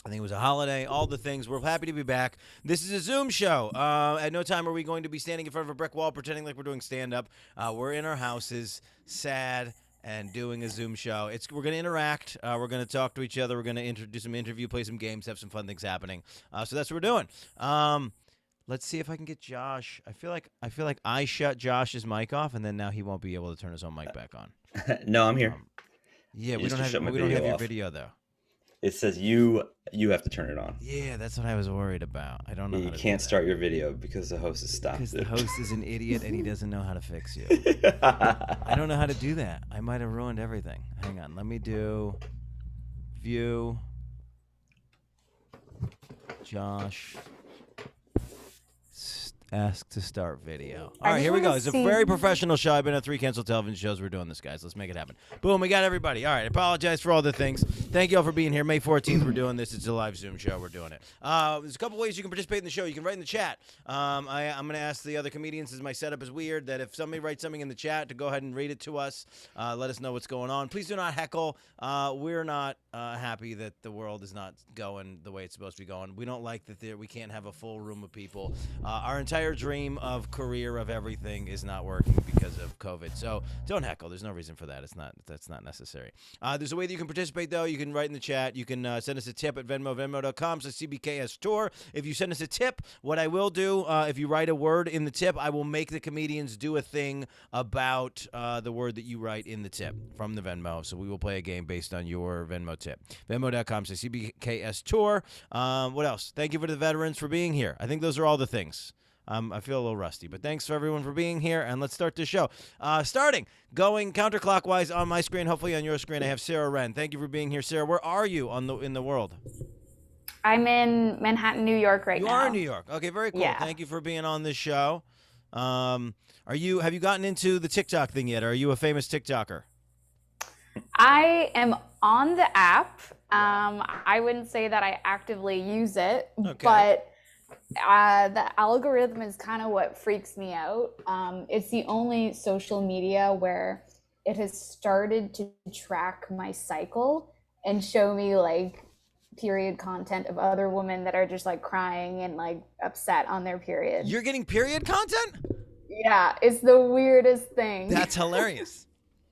I think it was a holiday, all the things. We're happy to be back. This is a Zoom show. At no time are we going to be standing in front of a brick wall pretending like we're doing stand-up. We're in our houses, sad, and doing a Zoom show. We're going to interact. We're going to talk to each other. We're going to do some interview, play some games, have some fun things happening. So that's what we're doing. Let's see if I can get Josh. I feel like I shut Josh's mic off, and then now he won't be able to turn his own mic back on. No, I'm here. Yeah, we don't have your video though. It says you have to turn it on. Yeah, that's what I was worried about. I don't know. You can't start your video because the host has stopped it. Because the host is an idiot and he doesn't know how to fix you. I don't know how to do that. I might have ruined everything. Hang on. Let me do view. Josh. Ask to start video. All right, here we go. It's a very professional show. I've been at 3 canceled television shows. We're doing this, guys. Let's make it happen. Boom, we got everybody. All right, I apologize for all the things. Thank you all for being here. May 14th, we're doing this. It's a live Zoom show. We're doing it. There's a couple ways you can participate in the show. You can write in the chat. I'm going to ask the other comedians, as my setup is weird, that if somebody writes something in the chat, to go ahead and read it to us. Let us know what's going on. Please do not heckle. We're not happy that the world is not going the way it's supposed to be going. We don't like that we can't have a full room of people. Our entire dream of career of everything is not working because of COVID. So don't heckle. There's no reason for that. That's not necessary. There's a way that you can participate, though. You can write in the chat. You can send us a tip at venmo.com. So CBKS Tour. If you send us a tip, what I will do, if you write a word in the tip, I will make the comedians do a thing about the word that you write in the tip from the Venmo. So we will play a game based on your Venmo tip. Venmo.com. So CBKS Tour. What else? Thank you for the veterans for being here. I think those are all the things. I feel a little rusty, but thanks for everyone for being here, and let's start the show. Going counterclockwise on my screen, hopefully on your screen, I have Sarah Wren. Thank you for being here, Sarah. Where are you in the world? I'm in Manhattan, New York right now. You are in New York. Okay, very cool. Yeah. Thank you for being on this show. Have you gotten into the TikTok thing yet? Or are you a famous TikToker? I am on the app. I wouldn't say that I actively use it, but the algorithm is kind of what freaks me out. It's the only social media where it has started to track my cycle and show me like period content of other women that are just like crying and like upset on their period. You're getting period content? Yeah, it's the weirdest thing. That's hilarious.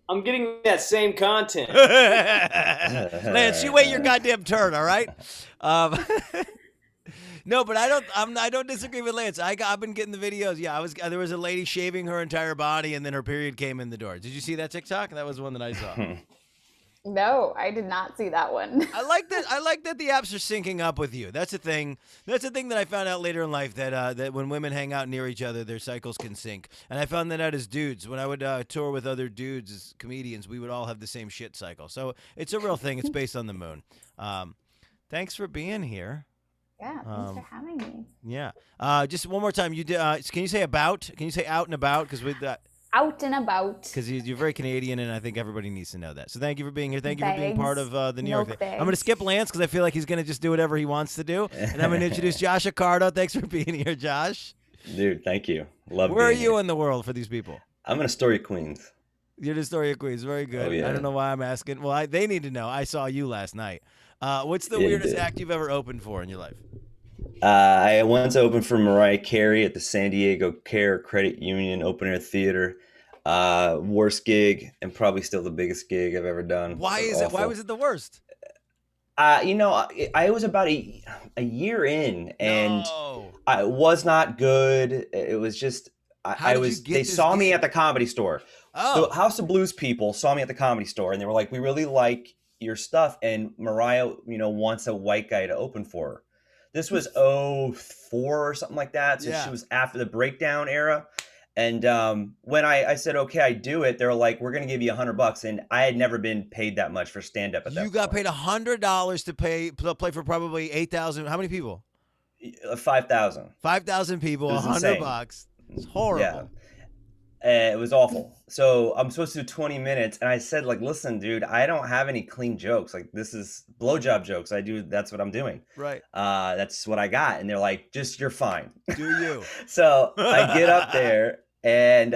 I'm getting that same content. Lance, you wait your goddamn turn, all right? No, but I don't disagree with Lance. I've been getting the videos. Yeah, there was a lady shaving her entire body, and then her period came in the door. Did you see that TikTok? That was one that I saw. No, I did not see that one. I like that the apps are syncing up with you. That's a thing. That's a thing that I found out later in life, that when women hang out near each other, their cycles can sync. And I found that out as dudes. When I would tour with other dudes as comedians, we would all have the same shit cycle. So it's a real thing. It's based on the moon. Thanks for being here. Yeah, thanks for having me. Yeah. Just one more time. You did. Can you say about? Can you say out and about? Because with that. Out and about. Because you're very Canadian, and I think everybody needs to know that. So thank you for being here. Thank you for being part of the New York thing. I'm going to skip Lance because I feel like he's going to just do whatever he wants to do. And I'm going to introduce Josh Accardo. Thanks for being here, Josh. Dude, thank you. Love Where are being you here. in the world for these people? I'm in Astoria, Queens. You're in Astoria, Queens. Very good. Oh, yeah. I don't know why I'm asking. Well, they need to know. I saw you last night. What's the weirdest act you've ever opened for in your life? I once opened for Mariah Carey at the San Diego Care Credit Union Open Air Theater. Worst gig and probably still the biggest gig I've ever done. Why is it? Why was it the worst? I was about a year in, and I was not good. It was just they saw me at the Comedy Store. Oh. The House of Blues people saw me at the Comedy Store, and they were like, "We really like your stuff," and Mariah, wants a white guy to open for her. This was 2004 or something like that. So She was after the breakdown era. And when I said, okay, I do it, they're like, we're going to give you $100. And I had never been paid that much for stand-up at that point. You got paid $100 to play for probably 8,000. How many people? 5,000. 5,000 people, $100. It's horrible. Yeah. It was awful. So I'm supposed to do 20 minutes. And I said, like, listen, dude, I don't have any clean jokes. Like, this is blowjob jokes. That's what I'm doing. Right. That's what I got. And they're like, you're fine. Do you? So I get up there. And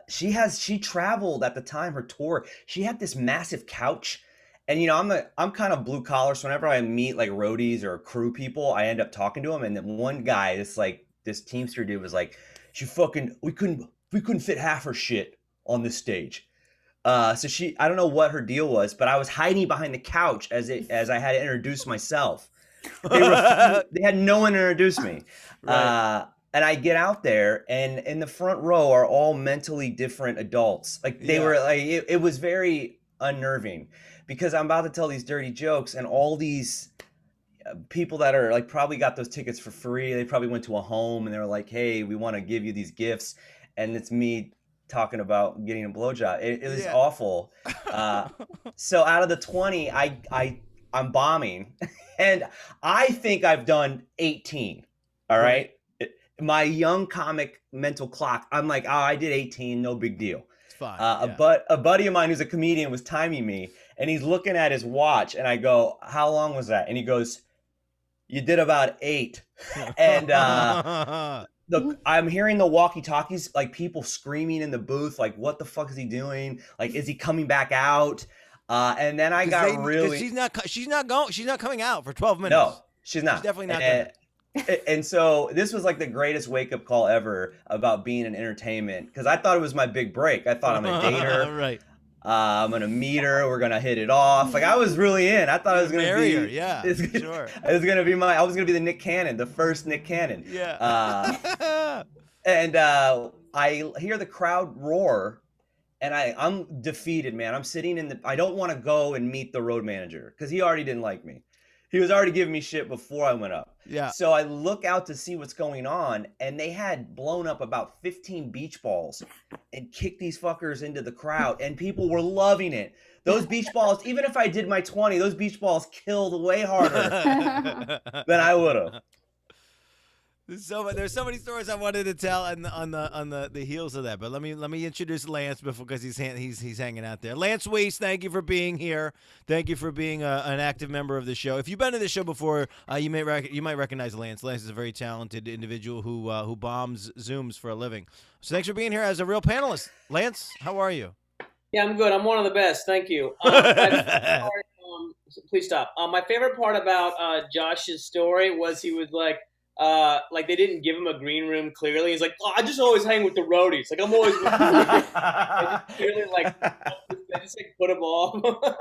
she traveled at the time, her tour. She had this massive couch, And you know, I'm kind of blue collar, so whenever I meet like roadies or crew people, I end up talking to them. And then one guy, this Teamster dude was like, we couldn't fit half her shit on this stage. So I don't know what her deal was, but I was hiding behind the couch as I had to introduce myself. They had no one to introduce me. Right. And I get out there, and in the front row are all mentally different adults. Like they were like, it was very unnerving, because I'm about to tell these dirty jokes, and all these people that are like probably got those tickets for free. They probably went to a home and they were like, "Hey, we want to give you these gifts," and it's me talking about getting a blowjob. It was awful. So out of the 20, I'm bombing, and I think I've done 18. All right. My young comic mental clock, I'm like, oh, I did 18, no big deal. It's fine. But a buddy of mine who's a comedian was timing me, and he's looking at his watch, and I go, how long was that? And he goes, you did about 8. And I'm hearing the walkie-talkies, like people screaming in the booth, like, what the fuck is he doing? Like, is he coming back out? And then I got really... She's not coming out for 12 minutes. No, she's not. She's definitely not going. And so this was like the greatest wake-up call ever about being in entertainment, because I thought it was my big break. I thought I'm gonna date her, right? I'm gonna meet her. We're gonna hit it off. Like I was really in. I thought I was gonna marry be her. Yeah, sure. It was gonna be I was gonna be the Nick Cannon, the first Nick Cannon. Yeah. And I hear the crowd roar, and I'm defeated, man. I'm sitting I don't want to go and meet the road manager because he already didn't like me. He was already giving me shit before I went up. Yeah. So I look out to see what's going on, and they had blown up about 15 beach balls and kicked these fuckers into the crowd, and people were loving it. Those beach balls, even if I did my 20, those beach balls killed way harder than I would have. There's so many stories I wanted to tell on the heels of that, but let me introduce Lance because he's hanging out there. Lance Weiss, thank you for being here. Thank you for being an active member of the show. If you've been to the show before, you might recognize Lance. Lance is a very talented individual who bombs Zooms for a living. So thanks for being here as a real panelist. Lance, how are you? Yeah, I'm good. I'm one of the best. Thank you. Please stop. My favorite part about Josh's story was he was like they didn't give him a green room clearly. He's like, oh, I just always hang with the roadies. Like I'm always with the roadies. They just clearly they just put them off.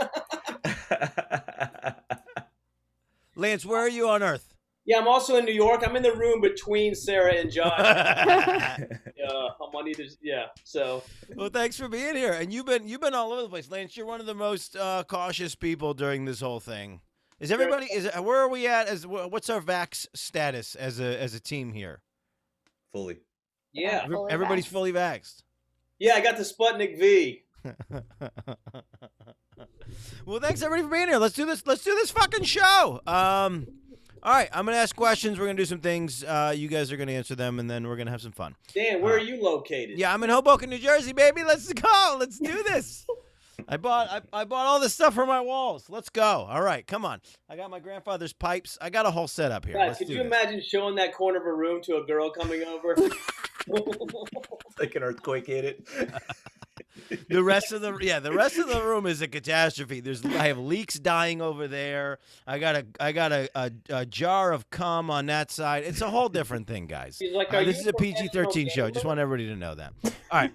Lance, where are you on Earth? Yeah, I'm also in New York. I'm in the room between Sarah and Josh. I'm on either. Yeah. So. Well, thanks for being here. And you've been all over the place, Lance. You're one of the most cautious people during this whole thing. Is everybody? Where are we at? What's our vax status as a team here? Fully. Yeah. Everybody's fully vaxxed. Yeah, I got the Sputnik V. Well, thanks everybody for being here. Let's do this. Let's do this fucking show. All right, I'm gonna ask questions. We're gonna do some things. You guys are gonna answer them, and then we're gonna have some fun. Dan, where are you located? Yeah, I'm in Hoboken, New Jersey, baby. Let's go. Let's do this. I bought all this stuff for my walls. Let's go. All right, come on. I got my grandfather's pipes. I got a whole setup here. Guys, could you imagine showing that corner of a room to a girl coming over? Like an earthquake hit it. The rest of the room is a catastrophe. I have leaks dying over there. I got a jar of cum on that side. It's a whole different thing, guys. Like, this is a PG-13 show. Just want everybody to know that. All right.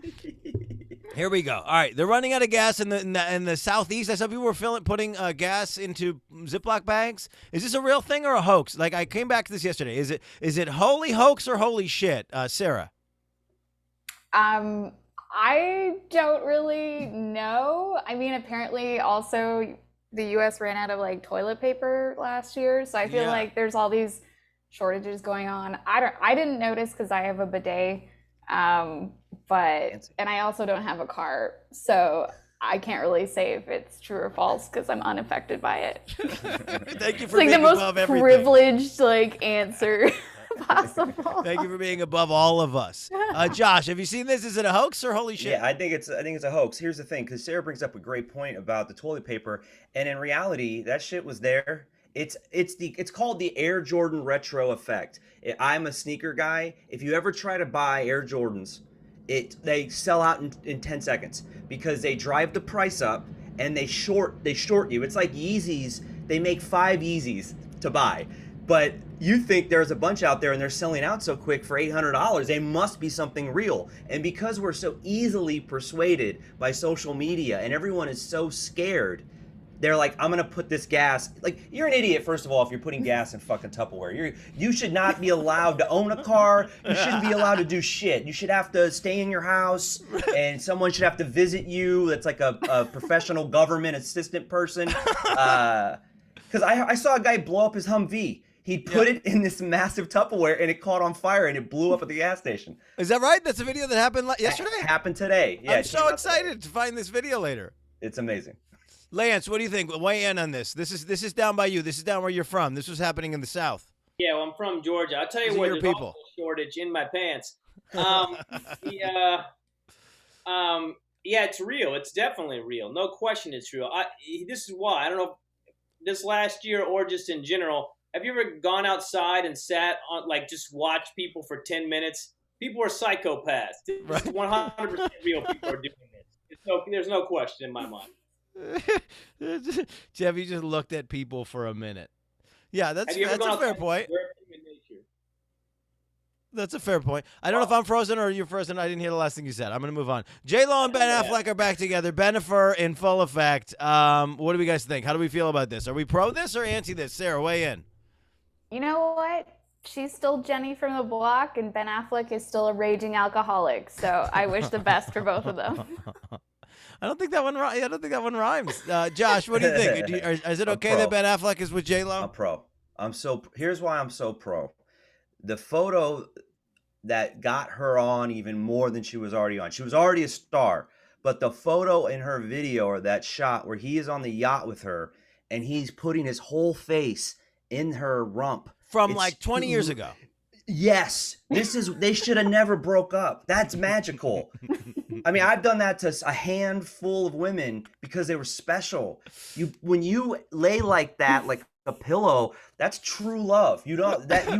Here we go. All right, they're running out of gas in the southeast. I saw people were putting gas into Ziploc bags. Is this a real thing or a hoax? Like I came back to this yesterday. Is it holy hoax or holy shit, Sarah? I don't really know. I mean, apparently, also the U.S. ran out of toilet paper last year, so I feel like there's all these shortages going on. I didn't notice because I have a bidet. And I also don't have a car, so I can't really say if it's true or false because I'm unaffected by it. Thank you for being above everything. The most privileged answer possible. Thank you for being above all of us. Josh, have you seen this? Is it a hoax or holy shit? Yeah, I think it's a hoax. Here's the thing, because Sarah brings up a great point about the toilet paper, and in reality, that shit was there. It's called the Air Jordan retro effect. I'm a sneaker guy. If you ever try to buy Air Jordans, they sell out in 10 seconds because they drive the price up, and they short you. It's like Yeezys. They make 5 Yeezys to buy, but you think there's a bunch out there and they're selling out so quick for $800. They must be something real. And because we're so easily persuaded by social media and everyone is so scared, they're like, I'm gonna put this gas. Like, you're an idiot, first of all, if you're putting gas in fucking Tupperware. You should not be allowed to own a car. You shouldn't be allowed to do shit. You should have to stay in your house, and someone should have to visit you. That's like a professional government assistant person. Because I saw a guy blow up his Humvee. He put it in this massive Tupperware, and it caught on fire, and it blew up at the gas station. Is that right? That's a video that happened yesterday? It happened today. Yeah, I'm so excited to find this video later. It's amazing. Lance, what do you think? Weigh in on this. This is down by you. This is down where you're from. This was happening in the South. Yeah, well, I'm from Georgia. I'll tell you what, there's also a shortage in my pants. Yeah, it's real. It's definitely real. No question it's real. This is why. I don't know if this last year or just in general, have you ever gone outside and sat on, like, just watched people for 10 minutes? People are psychopaths. This is 100% real people are doing this. There's no question in my mind. Jeff, you just looked at people for a minute. Yeah, that's a fair point. That's a fair point. I don't know if I'm frozen or you're frozen. I didn't hear the last thing you said. I'm going to move on. J-Lo and Ben Affleck are back together. Bennifer in full effect. What do we guys think? How do we feel about this? Are we pro this or anti this? Sarah, weigh in. You know what? She's still Jenny from the block, and Ben Affleck is still a raging alcoholic. So I wish the best for both of them. I don't think that one rhymes. Josh, what do you think? Is it okay that Ben Affleck is with J-Lo? I'm pro. Here's why I'm so pro. The photo that got her on even more than she was already on. She was already a star, but the photo in her video, or that shot where he is on the yacht with her and he's putting his whole face in her rump. From like 20 years ago. Yes. They should have never broke up. That's magical. I mean, I've done that to a handful of women because they were special. When you lay like that, like a pillow, that's true love. You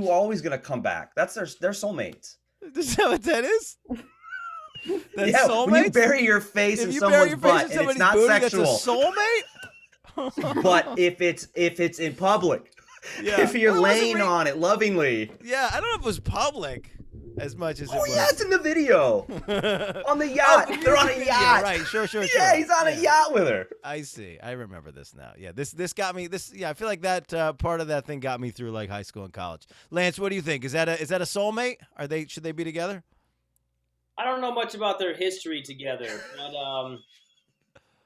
always gonna come back. That's their soulmates. Is that what that is? That's yeah, soulmates? when you bury your face in someone's butt and it's not sexual. That's a soulmate? But if it's in public, if you're laying on it lovingly. Yeah, I don't know if it was public as much as it was. Oh, yeah, it's in the video. On the yacht. They're on a yacht. Right, sure. Yeah, he's on a yacht with her. I see. I remember this now. Yeah, this got me. I feel like that part of that thing got me through like high school and college. Lance, what do you think? Is that a soulmate? Should they be together? I don't know much about their history together, but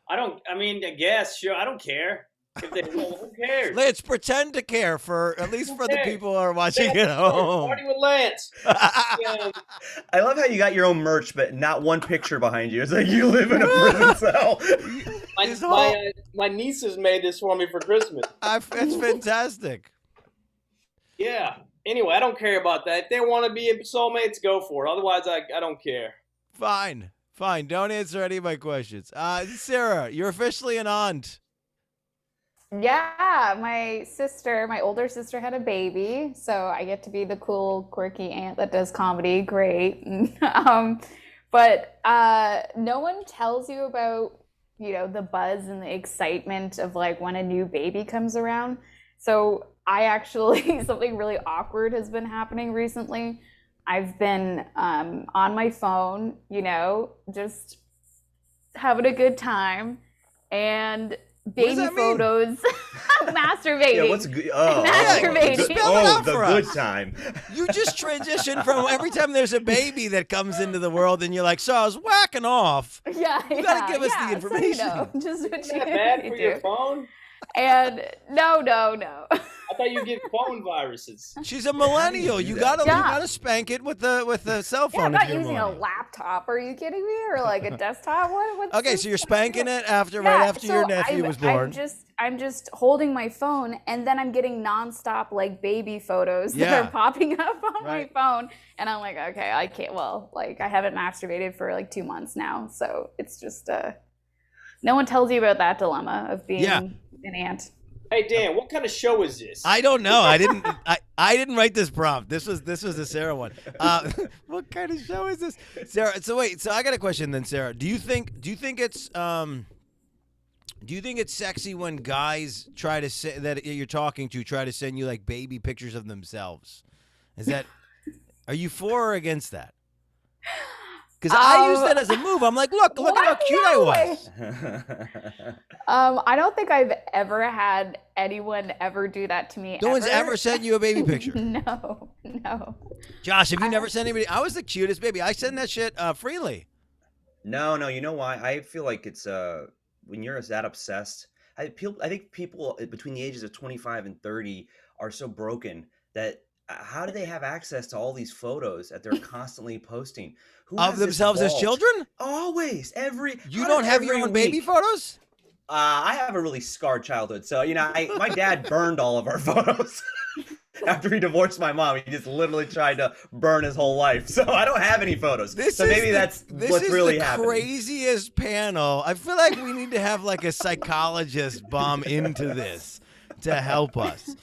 I guess, sure, I don't care. If they will, who cares? Let's pretend to care at least for the people who are watching at home. Party with Lance. I love how you got your own merch, but not one picture behind you. It's like you live in a prison cell. My nieces made this for me for Christmas. It's fantastic. Yeah. Anyway, I don't care about that. If they want to be soulmates, go for it. Otherwise, I don't care. Fine. Don't answer any of my questions. Sarah, you're officially an aunt. Yeah, my older sister had a baby, so I get to be the cool, quirky aunt that does comedy. Great. But no one tells you about, the buzz and the excitement of like when a new baby comes around. So I actually, something really awkward has been happening recently. I've been on my phone, just having a good time, and baby photos, masturbating. Yeah, what's good? Masturbating. The good time. You just transition from every time there's a baby that comes into the world, and you're like, so I was whacking off. Yeah, you gotta give us the information. So just what Is that bad for your phone? And no. I thought you get phone viruses. She's a millennial. You gotta spank it with the cell phone. Yeah, I'm not using a laptop. Are you kidding me? Or like a desktop? What's okay, so you're spanking it right after your nephew was born. I'm just holding my phone, and then I'm getting nonstop like baby photos that are popping up on my phone, and I'm like, okay, I can't. Well, like I haven't masturbated for like 2 months now, so it's just no one tells you about that dilemma of being an aunt. Hey Dan, what kind of show is this? I don't know. I didn't write this prompt. This was a Sarah one. What kind of show is this, Sarah? So I got a question then, Sarah. Do you think it's Do you think it's sexy when guys try to say that you're talking to try to send you like baby pictures of themselves? Are you for or against that? Because I use that as a move. I'm like, look at how cute I was. I don't think I've ever had anyone ever do that to me. No one's ever sent you a baby picture. No. Josh, have you never sent anybody? I was the cutest baby. I send that shit freely. No. You know why? I feel like it's when you're that obsessed. I think people between the ages of 25 and 30 are so broken that how do they have access to all these photos that they're constantly posting? Who of themselves as children? Always, You don't have your own baby photos? I have a really scarred childhood, so my dad burned all of our photos. After he divorced my mom, he just literally tried to burn his whole life. So I don't have any photos. So maybe that's what's really happening. This is the craziest panel. I feel like we need to have like a psychologist bomb into this to help us.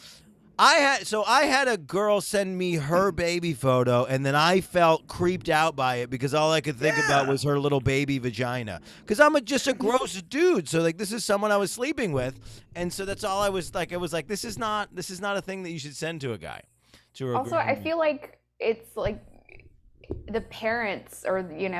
I had a girl send me her baby photo, and then I felt creeped out by it because all I could think about was her little baby vagina. Because I'm just a gross dude, so like this is someone I was sleeping with, and so that's all I was like. I was like, this is not a thing that you should send to a guy. Also, I feel like it's like the parents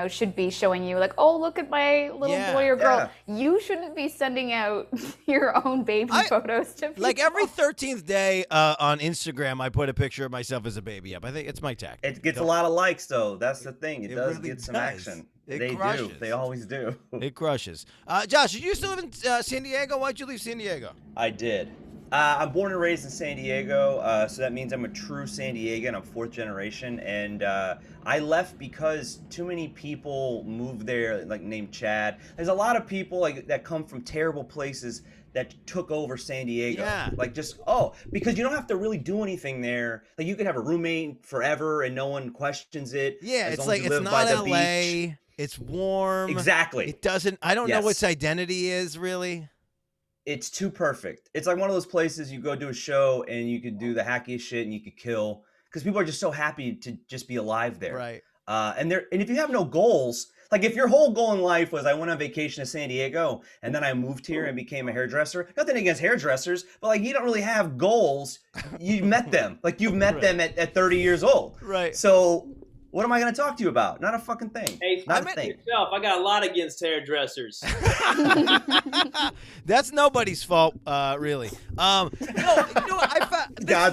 should be showing you like, oh, look at my little boy or girl. You shouldn't be sending out your own baby photos to people. Like every 13th day on Instagram, I put a picture of myself as a baby up. I think it's my tactic. It gets a lot of likes, though. That's the thing. It does really get some does. action. They crushes. Do. They always do. It crushes. Josh, did you still live in San Diego? Why'd you leave San Diego? I did. I'm born and raised in San Diego, so that means I'm a true San Diegan. I'm fourth generation, and I left because too many people moved there, like named Chad. There's a lot of people like that come from terrible places that took over San Diego. Yeah. Like because you don't have to really do anything there. Like you could have a roommate forever and no one questions it. Yeah, it's like it's not LA. Beach. It's warm. Exactly. It doesn't. I don't know what its identity is really. It's too perfect. It's like one of those places you go do a show and you could do the hackiest shit and you could kill because people are just so happy to just be alive there. Right. And if you have no goals, like if your whole goal in life was I went on vacation to San Diego and then I moved here and became a hairdresser, nothing against hairdressers, but like you don't really have goals. You met them. Like you've met them at 30 years old. Right. So what am I going to talk to you about? Not a fucking thing. Hey, not a thing. Yourself, I got a lot against hairdressers. That's nobody's fault, really. God's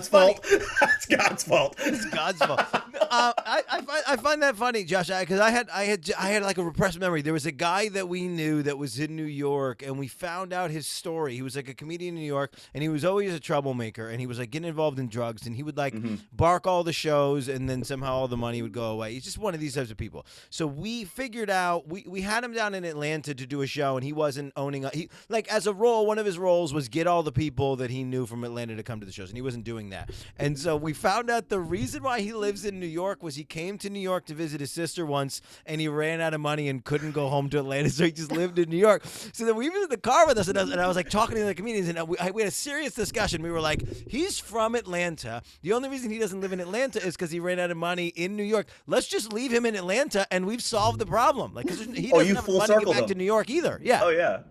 fault. That's God's fault. It's God's fault. I find that funny, Josh, because I had like a repressed memory. There was a guy that we knew that was in New York, and we found out his story. He was like a comedian in New York, and he was always a troublemaker, and he was like getting involved in drugs, and he would like bark all the shows, and then somehow all the money would go away. He's just one of these types of people. So we figured out we had him down in Atlanta to do a show, and he wasn't owning he like as a role. One of his roles was get all the people that he knew from Atlanta to come to the shows, and he wasn't doing that. And so we found out the reason why he lives in New York was he came to New York to visit his sister once, and he ran out of money and couldn't go home to Atlanta, so he just lived in New York. So then we were in the car with us, and I was like talking to the comedians, and we had a serious discussion. We were like, he's from Atlanta. The only reason he doesn't live in Atlanta is because he ran out of money in New York. Let's just leave him in Atlanta, and we've solved the problem. Like, cause he doesn't have money to get back to New York either. Yeah. Oh yeah.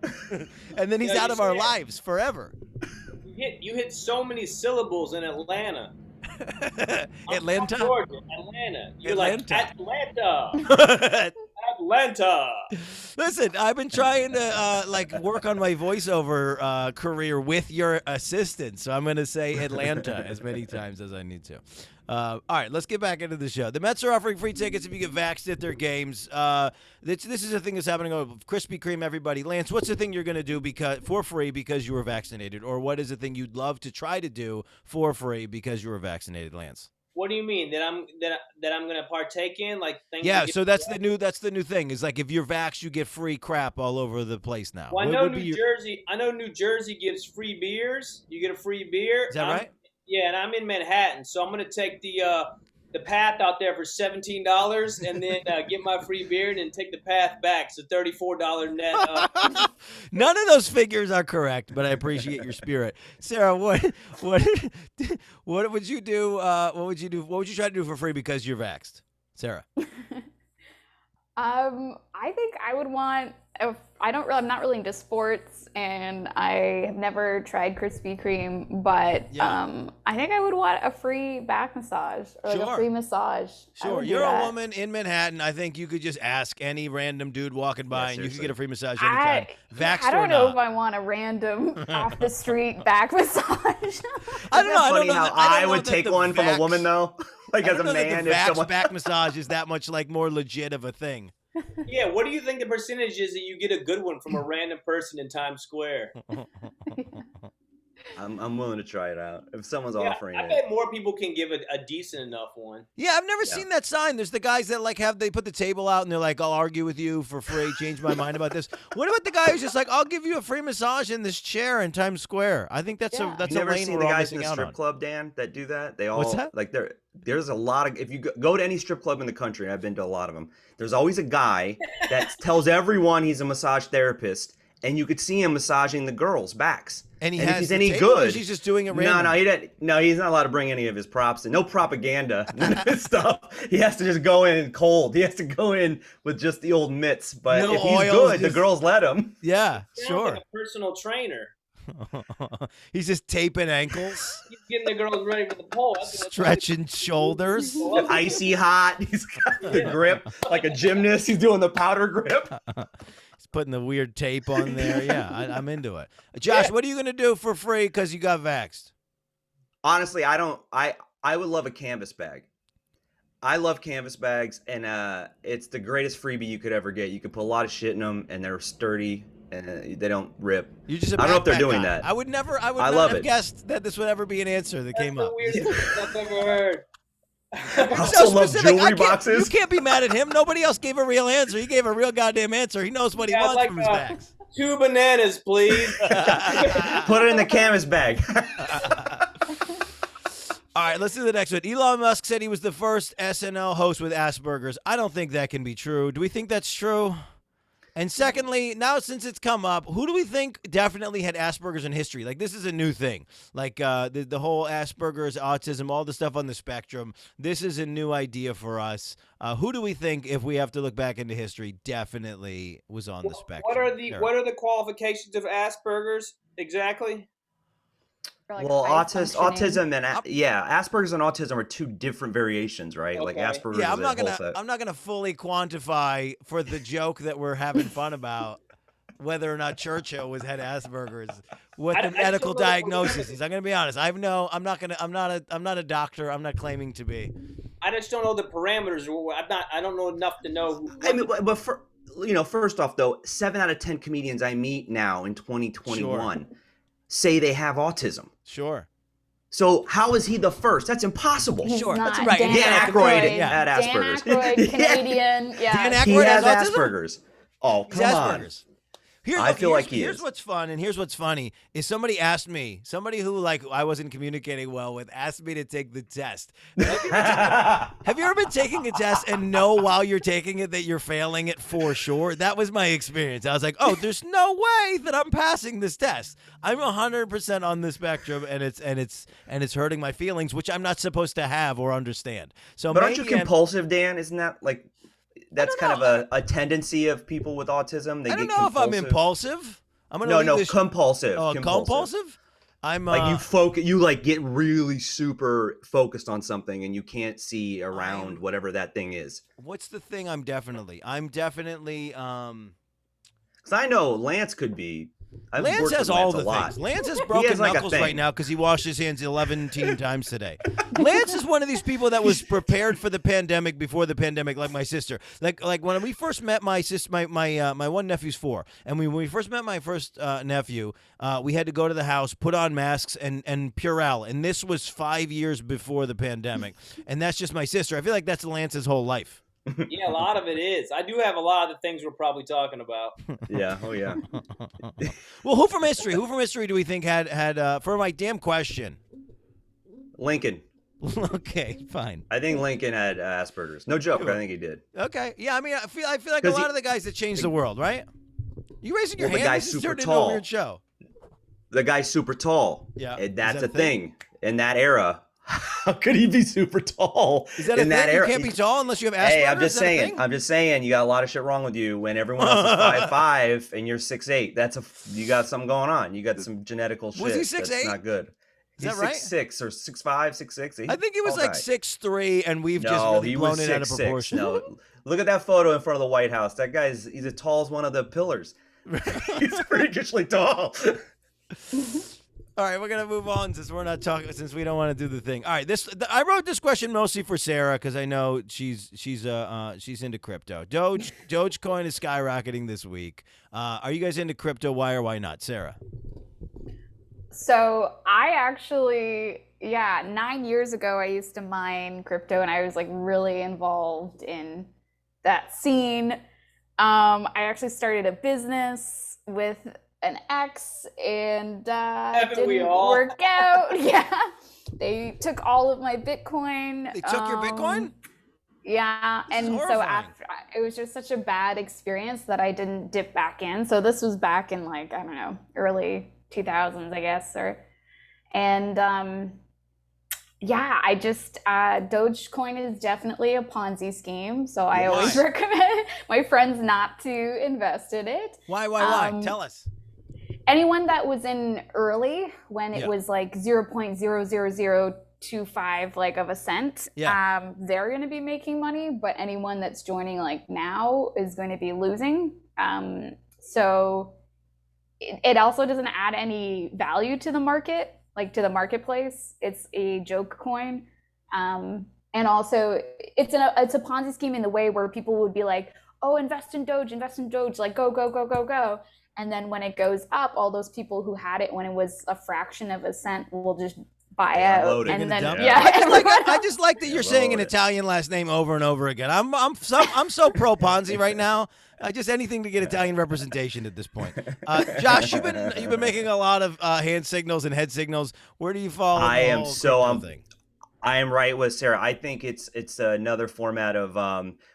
And then he's out of our lives forever. You hit so many syllables in Atlanta. Atlanta. Georgia, Atlanta. You're Atlanta. like Atlanta. Atlanta. Listen, I've been trying to work on my voiceover career with your assistance, so I'm going to say Atlanta as many times as I need to. All right, let's get back into the show. The Mets are offering free tickets if you get vaxxed at their games. This is a thing that's happening on Krispy Kreme, everybody. Lance, what's the thing you're going to do for free because you were vaccinated? Or what is the thing you'd love to try to do for free because you were vaccinated, Lance? What do you mean that I'm going to partake in like things? Yeah, so that's the new thing. Is like if you're vaxxed, you get free crap all over the place now. Well, I know New Jersey gives free beers. You get a free beer. Is that right? Yeah, and I'm in Manhattan, so I'm going to take the path out there for $17 and then get my free beer and then take the path back. So $34 net. None of those figures are correct, but I appreciate your spirit. Sarah, what would you do? What would you try to do for free because you're vaxxed? Sarah. I think I would want. I'm not really into sports, and I have never tried Krispy Kreme, but I think I would want a free back massage or like a free massage. Sure, you're a woman in Manhattan. I think you could just ask any random dude walking by, and you could get a free massage anytime. I don't know if I want a random off the street back massage. I don't know. I don't know how I would take one from a woman though. Like as a man, if someone back massage is that much like more legit of a thing. Yeah, what do you think the percentage is that you get a good one from a random person in Times Square? I'm willing to try it out if someone's offering it. I bet more people can give a decent enough one. Yeah, I've never seen that sign. There's the guys that like they put the table out and they're like, I'll argue with you for free, change my mind about this. What about the guy who's just like, I'll give you a free massage in this chair in Times Square? I think that's a lane never seen we're the all guys in missing the out strip on. club, Dan, that do that. They all What's that? Like there's a lot of, if you go to any strip club in the country, and I've been to a lot of them, there's always a guy that tells everyone he's a massage therapist, and you could see him massaging the girls' backs. And if he's any table, good, or he's just doing it random? No, he's not allowed to bring any of his props in. No propaganda, none of his stuff. He has to just go in cold. He has to go in with just the old mitts. But if he's good, the girls let him. Yeah, sure. Like a personal trainer. He's just taping ankles. He's getting the girls ready for the pole. Stretching shoulders. Icy hot. He's got the grip like a gymnast. He's doing the powder grip. He's putting the weird tape on there. Yeah, I'm into it. Josh, what are you going to do for free because you got vaxxed? Honestly, I would love a canvas bag. I love canvas bags, and it's the greatest freebie you could ever get. You could put a lot of shit in them, and they're sturdy. And they don't rip. You're just I don't know if they're doing that. I would not have guessed that this would ever be an answer that came up. That's the weirdest thing I've ever heard. I also love jewelry boxes. You can't be mad at him. Nobody else gave a real answer. He gave a real goddamn answer. He knows what he wants from his bags. 2 bananas, please. Put it in the canvas bag. All right, let's do the next one. Elon Musk said he was the first SNL host with Asperger's. I don't think that can be true. Do we think that's true? And secondly, now since it's come up, who do we think definitely had Asperger's in history? Like, this is a new thing. Like, the whole Asperger's, autism, all the stuff on the spectrum. This is a new idea for us. Who do we think, if we have to look back into history, definitely was on the spectrum? What are the qualifications of Asperger's exactly? Like well, autism and Asperger's and autism are two different variations, right? Okay. Like Asperger's. Yeah, I'm is not gonna fully quantify for the joke that we're having fun about whether or not Churchill had Asperger's. What the medical diagnosis is. I'm gonna be honest. I'm not a doctor. I'm not claiming to be. I just don't know the parameters. I don't know enough to know. First off though, 7 out of 10 comedians I meet now in 2021 say they have autism. Sure. So how is he the first? That's impossible. Sure, that's right. Dan Aykroyd had Asperger's. Dan Aykroyd, Canadian. Yeah. Dan Aykroyd he has autism? Asperger's. Oh, come on. Here's what's fun, and here's what's funny is somebody who I wasn't communicating well with asked me to take the test. Have you ever been taking a test and know while you're taking it that you're failing it for sure? That was my experience. I was like, oh, there's no way that I'm passing this test. I'm 100% on the spectrum, and it's hurting my feelings, which I'm not supposed to have or understand. So, but aren't you compulsive, Dan? Isn't that like? That's kind of a tendency of people with autism. I don't know if I'm impulsive. Compulsive. Oh, compulsive? I'm like you get really super focused on something and you can't see around whatever that thing is. What's the thing? I'm definitely. Because I know Lance could be. Lance has all the things. Lance has broken knuckles right now because he washed his hands 11 times today. Lance is one of these people that was prepared for the pandemic before the pandemic, like my sister. Like when we first met my sister, my one nephew's 4, and when we first met my first nephew, we had to go to the house, put on masks, and Purell, and this was 5 years before the pandemic, and that's just my sister. I feel like that's Lance's whole life. Yeah, a lot of it is. I do have a lot of the things we're probably talking about. Yeah. Oh, yeah. Well, who from history do we think had for my damn question? Lincoln. Okay, fine. I think Lincoln had Asperger's. No joke, but I think he did. Okay. Yeah, I mean, I feel like a lot of the guys that changed the world, right? You raising your hand? The guy's super tall. Into a weird show. The guy's super tall. Yeah. And that's a thing. In that era, How could he be super tall? Is that a thing? You can't be tall unless you have Asperger's? Hey, I'm just saying, you got a lot of shit wrong with you when everyone else is 5'5" and you're 6'8". You got something going on. You got some genetical shit. Was he 6'8"? That's not good. Is that right? 6'6" or 6'5", 6'6". I think he was like 6'3", and we've just really blown it out of proportion. No, look at that photo in front of the White House. That he's as tall as one of the pillars. He's freakishly tall. All right, we're gonna move on since we're not talking. Since we don't want to do the thing. All right, I wrote this question mostly for Sarah because I know she's into crypto. Dogecoin is skyrocketing this week. Are you guys into crypto? Why or why not, Sarah? So I actually, 9 years ago, I used to mine crypto, and I was like really involved in that scene. I actually started a business with an ex, and didn't work out. Yeah, they took all of my Bitcoin. They took your Bitcoin? Yeah, and so after, it was just such a bad experience that I didn't dip back in. So this was back in like, I don't know, early 2000s, I guess, I just Dogecoin is definitely a Ponzi scheme, so I always recommend my friends not to invest in it. Why? Tell us. Anyone that was in early when it was like 0.00025 like of a cent, they're going to be making money, but anyone that's joining like now is going to be losing. So it also doesn't add any value to the market, like to the marketplace. It's a joke coin. And also it's a Ponzi scheme in the way where people would be like, oh, invest in Doge, like go. And then when it goes up, all those people who had it when it was a fraction of a cent will just buy out. And then I just like that you're saying an Italian last name over and over again. I'm so pro Ponzi right now. Just anything to get Italian representation at this point. Josh, you've been making a lot of hand signals and head signals. Where do you fall? I am right with Sarah. I think it's another format of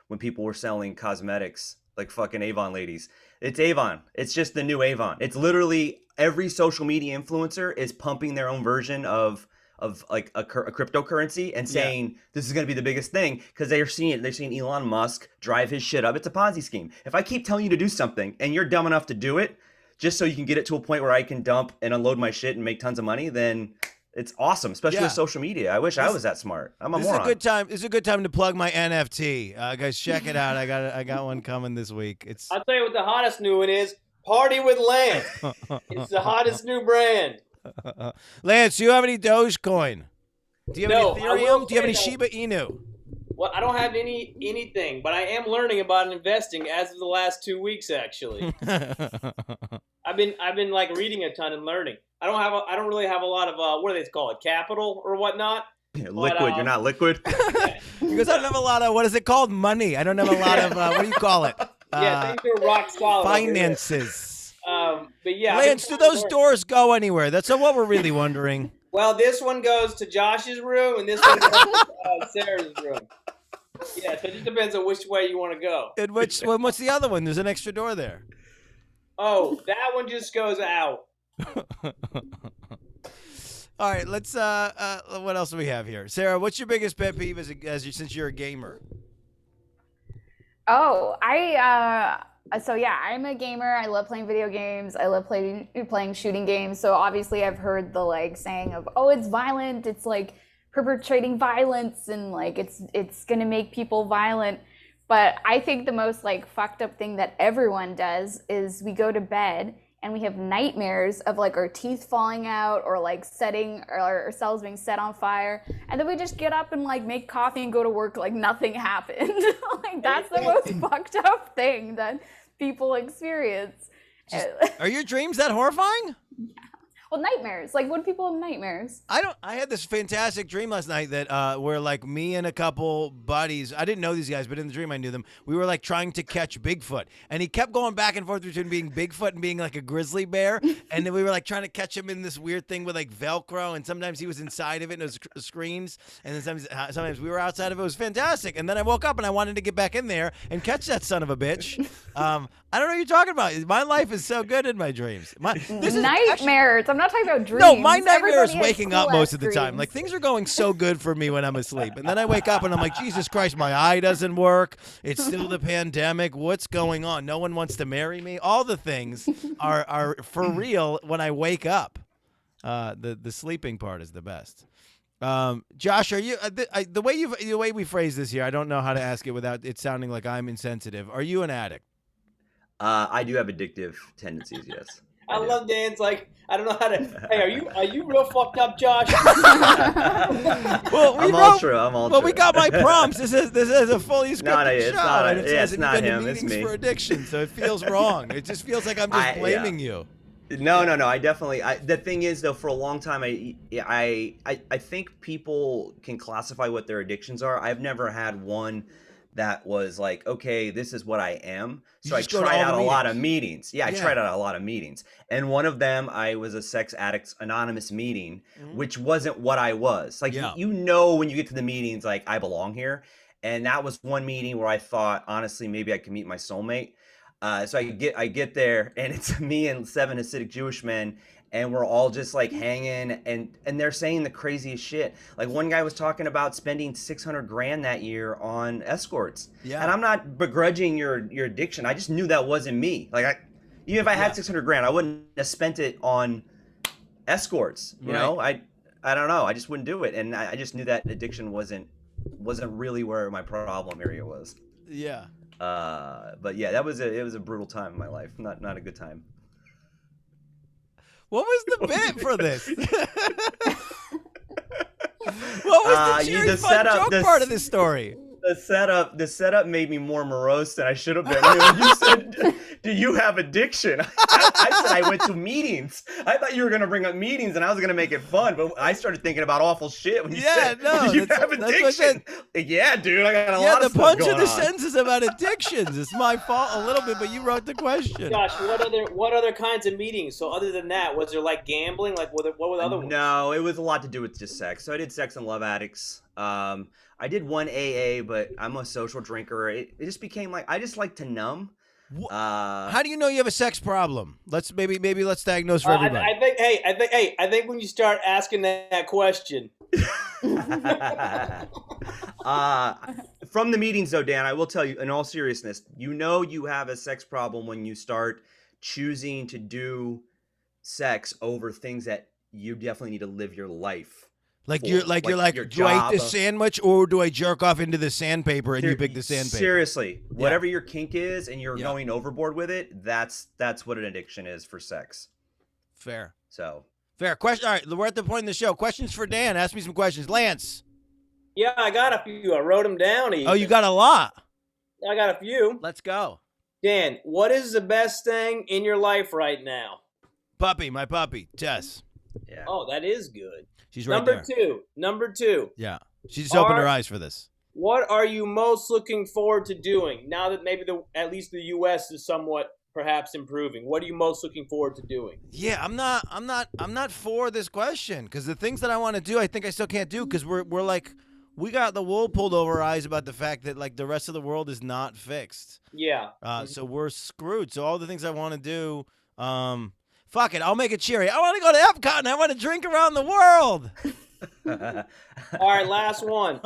when people were selling cosmetics, like fucking Avon ladies. It's Avon. It's just the new Avon. It's literally every social media influencer is pumping their own version of like a cryptocurrency and saying this is going to be the biggest thing because they're seeing Elon Musk drive his shit up. It's a Ponzi scheme. If I keep telling you to do something and you're dumb enough to do it just so you can get it to a point where I can dump and unload my shit and make tons of money, then it's awesome, especially with social media. I wish I was that smart. I'm a moron. This is a good time to plug my NFT. Guys, check it out. I got one coming this week. I'll tell you what the hottest new one is. Party with Lance. It's the hottest new brand. Lance, do you have any Dogecoin? Do you have any Ethereum? Do you have any Shiba Inu? Well, I don't have anything, but I am learning about investing as of the last 2 weeks, actually. I've been like reading a ton and learning. I don't really have a lot of what do they call it, capital or whatnot. Liquid. You're not liquid. Because I don't have a lot of, what is it called? Money. I don't have a lot of what do you call it? Things are rock solid. Finances. But yeah, Lance, do those doors go anywhere? That's what we're really wondering. Well, this one goes to Josh's room, and this one goes to Sarah's room. Yeah, so it just depends on which way you want to go. And what's the other one? There's an extra door there. Oh, that one just goes out. All right, let's. What else do we have here, Sarah? What's your biggest pet peeve since you're a gamer? Oh, I'm a gamer. I love playing video games. I love playing shooting games. So obviously I've heard the like saying of, oh, it's violent. It's like perpetrating violence and like it's going to make people violent. But I think the most like fucked up thing that everyone does is we go to bed and we have nightmares of like our teeth falling out or like setting ourselves being set on fire, and then we just get up and like make coffee and go to work like nothing happened. Like that's the most fucked up thing that people experience. Are your dreams that horrifying? Well, nightmares. Like, when people have nightmares? I had this fantastic dream last night that where like me and a couple buddies, I didn't know these guys, but in the dream I knew them. We were like trying to catch Bigfoot, and he kept going back and forth between being Bigfoot and being like a grizzly bear. And then we were like trying to catch him in this weird thing with like Velcro, and sometimes he was inside of it and it was screens, and then sometimes we were outside of it. It was fantastic. And then I woke up and I wanted to get back in there and catch that son of a bitch. I don't know what you're talking about. My life is so good in my dreams. This is nightmares. I'm not talking about dreams. No, my nightmare is Everybody has waking up cool-ass most of the time. dreams. Like, things are going so good for me when I'm asleep. And then I wake up and I'm like, Jesus Christ, my eye doesn't work. It's still the pandemic. What's going on? No one wants to marry me. All the things are for real when I wake up. The sleeping part is the best. Josh, are you the way we phrase this here? I don't know how to ask it without it sounding like I'm insensitive. Are you an addict? I do have addictive tendencies. Yes. I love Dan's like, I don't know how to. Hey, are you real fucked up, Josh? Well, I'm all true. Well, we got my prompts. This is a fully scripted show, and it says it's not been to him. It's meetings me. for addiction, so it feels wrong. It just feels like I'm just blaming you. No. I definitely. The thing is, though, for a long time, I think people can classify what their addictions are. I've never had one that was like, okay, this is what I am. So I tried out a lot of meetings. Yeah, I tried out a lot of meetings. And one of them, I was a Sex Addicts Anonymous meeting, which wasn't what I was. Like, you know, when you get to the meetings, like, I belong here. And that was one meeting where I thought, honestly, maybe I could meet my soulmate. So I get there, and it's me and 7 Hasidic Jewish men, and we're all just like hanging, and they're saying the craziest shit. Like, one guy was talking about spending $600,000 that year on escorts. Yeah. And I'm not begrudging your addiction. I just knew that wasn't me. Like, even if I had $600,000, I wouldn't have spent it on escorts. You know, I don't know. I just wouldn't do it, and I just knew that addiction wasn't really where my problem area was. Yeah. But yeah, it was a brutal time in my life. Not a good time. What was the bit for this? What was the cheery fun joke part of this story? The setup made me more morose than I should have been. I mean, when you said, "Do you have addiction?" I said I went to meetings. I thought you were gonna bring up meetings, and I was gonna make it fun. But I started thinking about awful shit when you said, "Do you have addiction?" Yeah, dude, I got a lot of stuff going on. Yeah, the punch of the sentence is about addictions. It's my fault a little bit, but you wrote the question. Josh, what other kinds of meetings? So other than that, was there like gambling? Like what were the other ones? No, it was a lot to do with just sex. So I did Sex and Love Addicts. I did one AA, but I'm a social drinker. It just became like, I just like to numb. How do you know you have a sex problem? Let's maybe let's diagnose for everybody. I think when you start asking that question. From the meetings though, Dan, I will tell you in all seriousness, you know you have a sex problem when you start choosing to do sex over things that you definitely need to live your life. You're like, do I eat the sandwich or do I jerk off into the sandpaper and you pick the sandpaper? Seriously, whatever your kink is and you're going overboard with it, that's what an addiction is for sex. Fair. So. Fair. Question. All right, we're at the point in the show. Questions for Dan. Ask me some questions. Lance. Yeah, I got a few. I wrote them down. Even. Oh, you got a lot. I got a few. Let's go. Dan, what is the best thing in your life right now? My puppy, Tess. Yeah. Oh, that is good. She's right there. Number two. Yeah. She just opened her eyes for this. What are you most looking forward to doing now that maybe at least the U.S. is somewhat perhaps improving? What are you most looking forward to doing? Yeah, I'm not for this question because the things that I want to do, I think I still can't do because we're like, we got the wool pulled over our eyes about the fact that like the rest of the world is not fixed. Yeah. So we're screwed. So all the things I want to do, fuck it, I'll make it cheery. I want to go to Epcot and I want to drink around the world. All right, last one.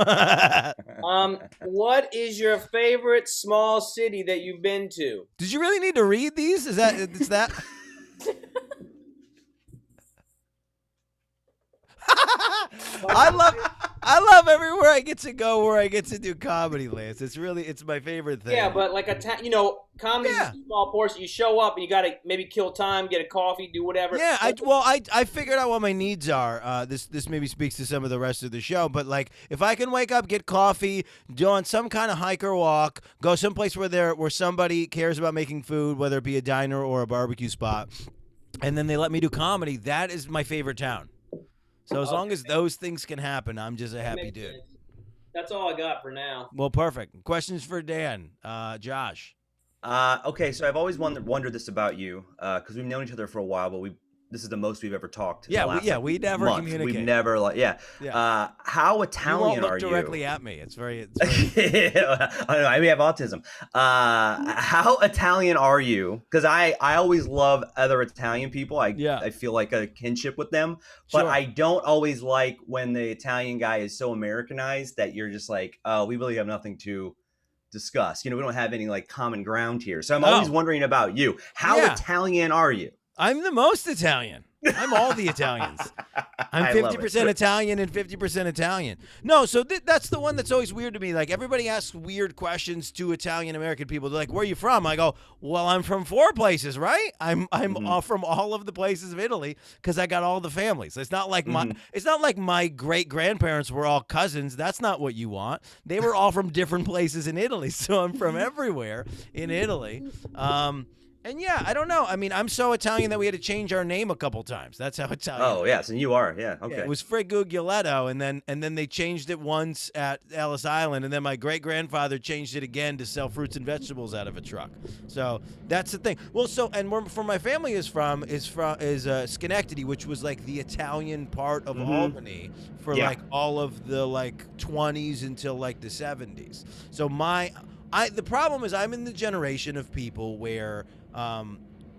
What is your favorite small city that you've been to? Did you really need to read these? Is that? I love everywhere I get to go where I get to do comedy, Lance. It's my favorite thing. Yeah, but like comedy is a small portion. You show up and you gotta maybe kill time, get a coffee, do whatever. Yeah, I figured out what my needs are. This maybe speaks to some of the rest of the show, but like if I can wake up, get coffee, go on some kind of hike or walk, go someplace where somebody cares about making food, whether it be a diner or a barbecue spot, and then they let me do comedy, that is my favorite town. So as long as those things can happen, I'm just a happy dude. Sense. That's all I got for now. Well, perfect. Questions for Dan. Josh. Okay, so I've always wondered this about you because we've known each other for a while, but this is the most we've ever talked. Yeah, we never month. communicate. We've never how Italian you won't look are directly you? at me. It's very. I don't know. I may have autism. How Italian are you? Because I always love other Italian people. I feel like a kinship with them, but Sure. I don't always like when the Italian guy is so Americanized that you're just like, oh, we really have nothing to discuss. We don't have any like common ground here. So I'm always wondering about you. How Italian are you? I'm the most Italian. I'm all the Italians. I'm 50% Italian and 50% Italian. No, so that's the one that's always weird to me. Like, everybody asks weird questions to Italian-American people. They're like, where are you from? I go, well, I'm from 4 places, right? I'm from all of the places of Italy because I got all the families. It's not like my great-grandparents were all cousins. That's not what you want. They were all from different places in Italy, so I'm from everywhere in Italy. And yeah, I don't know. I mean, I'm so Italian that we had to change our name a couple times. That's how Italian. Oh, yes, and you are. Yeah, okay. Yeah, it was Frigolette, and then they changed it once at Ellis Island, and then my great-grandfather changed it again to sell fruits and vegetables out of a truck. So that's the thing. Well, and where my family is Schenectady, which was like the Italian part of Albany for like all of the like 20s until like the 70s. So the problem is I'm in the generation of people where